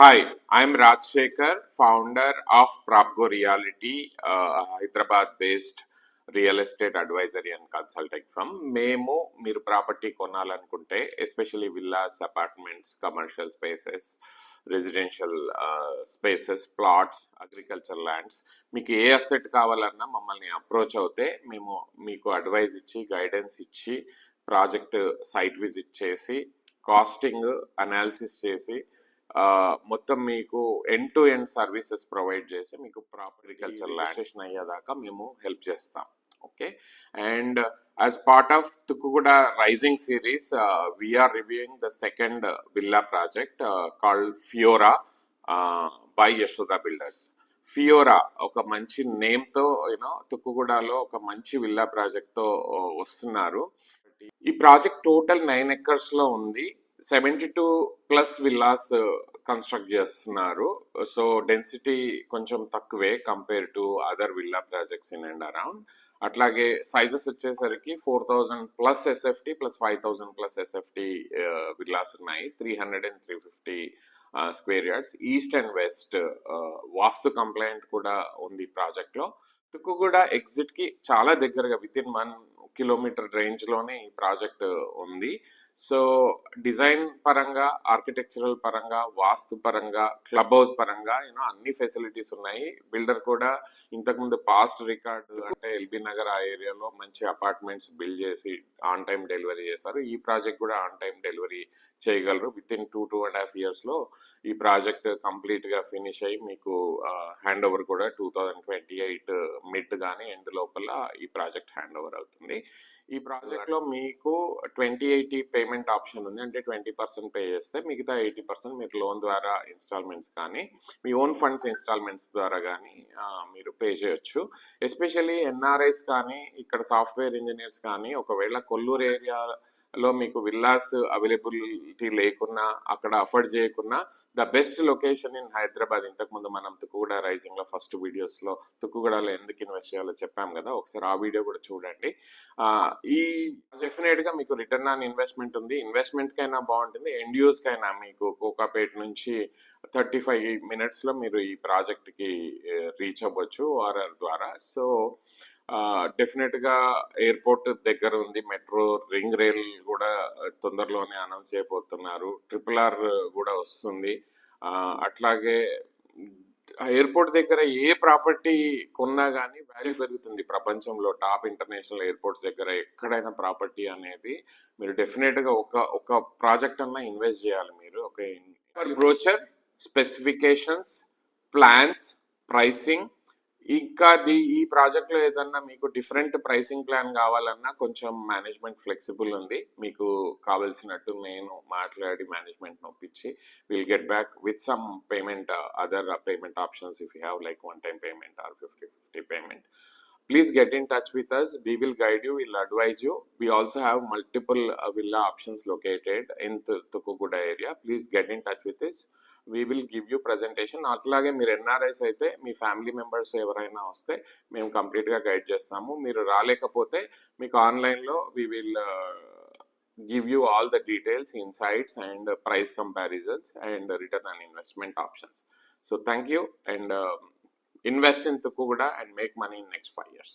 Hi, I'm Rajshekhar, founder of Propgo Reality, Hyderabad-based real estate advisory and consulting firm. మేము మీరు property కొనాలనుకుంటే especially villas, apartments, commercial spaces, residential spaces, plots, agriculture lands, మీకు ఏ asset కావాలన్నా మమ్మల్ని approach అవుతే మేము మీకు అడ్వైజ్ ఇచ్చి, గైడెన్స్ ఇచ్చి, ప్రాజెక్ట్ సైట్ విజిట్ చేసి, కాస్టింగ్ అనాలిసిస్ చేసి, మొత్తం మీకు end to end services provide చేసి మీకు ప్రాపర్ అగ్రికల్చర్ రిజిస్ట్రేషన్ అయ్యేదాకా మేము హెల్ప్ చేస్తాం. Okay, and as part of Tukuguda Rising series, we are reviewing the second villa project called Fiora by Yashoda Builders. ఫియోరా ఒక మంచి నేమ్ తో తుక్కుగూడలో ఒక మంచి విల్లా ప్రాజెక్ట్ తో వస్తున్నారు. ఈ ప్రాజెక్ట్ టోటల్ 9 acres లో ఉంది. 72+ విల్లాస్ కన్స్ట్రక్ట్ చేస్తున్నారు. సో డెన్సిటీ కొంచెం తక్కువే compare to other villa projects in and around. అట్లాగే సైజెస్ వచ్చేసరికి 4000+ ఎస్ఎఫ్టీ ప్లస్ 5000+ ఎస్ఎఫ్టీ విల్లాస్ ఉన్నాయి. 300 and 350 square yards, east and west vastu complaint కూడా ఉంది ప్రాజెక్ట్ లో. తుక్కుగూడ ఎగ్జిట్ కి చాలా దగ్గరగా విత్ ఇన్ 1 kilometer రేంజ్ లోనే ఈ ప్రాజెక్ట్ ఉంది. సో డిజైన్ పరంగా, ఆర్కిటెక్చరల్ పరంగా, వాస్తు పరంగా, క్లబ్ హౌస్ పరంగా అన్ని ఫెసిలిటీస్ ఉన్నాయి. బిల్డర్ కూడా ఇంతకుముందు పాస్ట్ రికార్డు అంటే ఎల్బీ నగర్ ఆ ఏరియాలో మంచి అపార్ట్మెంట్స్ బిల్డ్ చేసి ఆన్ టైం డెలివరీ చేశారు. ఈ ప్రాజెక్ట్ కూడా ఆన్ టైం డెలివరీ చేయగలరు. విత్ ఇన్ 2.5 years లో ఈ ప్రాజెక్ట్ కంప్లీట్ గా ఫినిష్ అయ్యి మీకు హ్యాండ్ ఓవర్ కూడా 2028 మిడ్ గానీ ఎండ్ లోపల ఈ ప్రాజెక్ట్ హ్యాండ్ ఓవర్ అవుతుంది. ఈ ప్రాజెక్ట్ లో మీకు 20/80 పేమెంట్ ఆప్షన్ ఉంది. అంటే 20% పే చేస్తే మిగతా 80% మీరు లోన్ ద్వారా ఇన్స్టాల్మెంట్స్ కానీ మీ ఓన్ ఫండ్స్ ఇన్స్టాల్మెంట్స్ ద్వారా కానీ మీరు పే చేయొచ్చు. ఎస్పెషల్లీ ఎన్ఆర్ఐస్ కానీ ఇక్కడ సాఫ్ట్వేర్ ఇంజనీర్స్ కానీ ఒకవేళ కొల్లూరు ఏరియాలో మీకు విల్లాస్ అవైలబిలిటీ లేకున్నా, అక్కడ అఫోర్డ్ చేయకున్నా, the best location in Hyderabad. ఇంతకుముందు మనం తుక్కుగూడ రైజింగ్ లో ఫస్ట్ వీడియోస్ లో తుక్కుగూడలో ఎందుకు ఇన్వెస్ట్ చేయాలో చెప్పాం కదా, ఒకసారి ఆ వీడియో కూడా చూడండి. ఈ డెఫినెట్ గా మీకు రిటర్న్ ఆన్ ఇన్వెస్ట్మెంట్ ఉంది. ఇన్వెస్ట్మెంట్ కైనా బాగుంటుంది, ఎండ్ యూజ్ కైనా. మీకు కోకాపేట నుంచి 35 minutes లో మీరు ఈ ప్రాజెక్ట్ కి రీచ్ అవ్వచ్చు ఆర్ఆర్ ద్వారా. సో డెఫినెట్ గా ఎయిర్పోర్ట్ దగ్గర ఉంది, మెట్రో రింగ్ రైల్ కూడా తొందరలోనే అనౌన్స్ చేయబోతున్నారు, RRR కూడా వస్తుంది. అట్లాగే ఎయిర్పోర్ట్ దగ్గర ఏ ప్రాపర్టీ కొన్నా కానీ వాల్యూ పెరుగుతుంది. ప్రపంచంలో టాప్ ఇంటర్నేషనల్ ఎయిర్పోర్ట్స్ దగ్గర ఎక్కడైనా ప్రాపర్టీ అనేది మీరు డెఫినెట్ గా ఒక ప్రాజెక్ట్ అన్నా ఇన్వెస్ట్ చేయాలి మీరు. ఒక బ్రోచర్, స్పెసిఫికేషన్స్, ప్లాన్స్, ప్రైసింగ్, ఇంకా ఈ ప్రాజెక్ట్ లో ఏదన్నా మీకు డిఫరెంట్ ప్రైసింగ్ ప్లాన్ కావాలన్నా కొంచెం మేనేజ్మెంట్ ఫ్లెక్సిబుల్ ఉంది. మీకు కావాల్సినట్టు నేను మాట్లాడి మేనేజ్మెంట్ నొప్పించి will get back with some payment, other payment options if you have like one time payment or 50/50 payment. Please get in touch with us. We will guide you, we'll advise you. We also have multiple villa options located in Tukuguda area. Please get in touch with us. We will give you presentation. అట్లాగే మీరు NRIs అయితే మీ family members ఎవరైనా వస్తే మేము complete గా guide చేస్తాము. మీరు రాలేకపోతే మీకు ఆన్లైన్ లో we will give you all the details, insights and price comparisons and return on investment options. So thank you, and invest in Tukuguda and make money in next 5 years.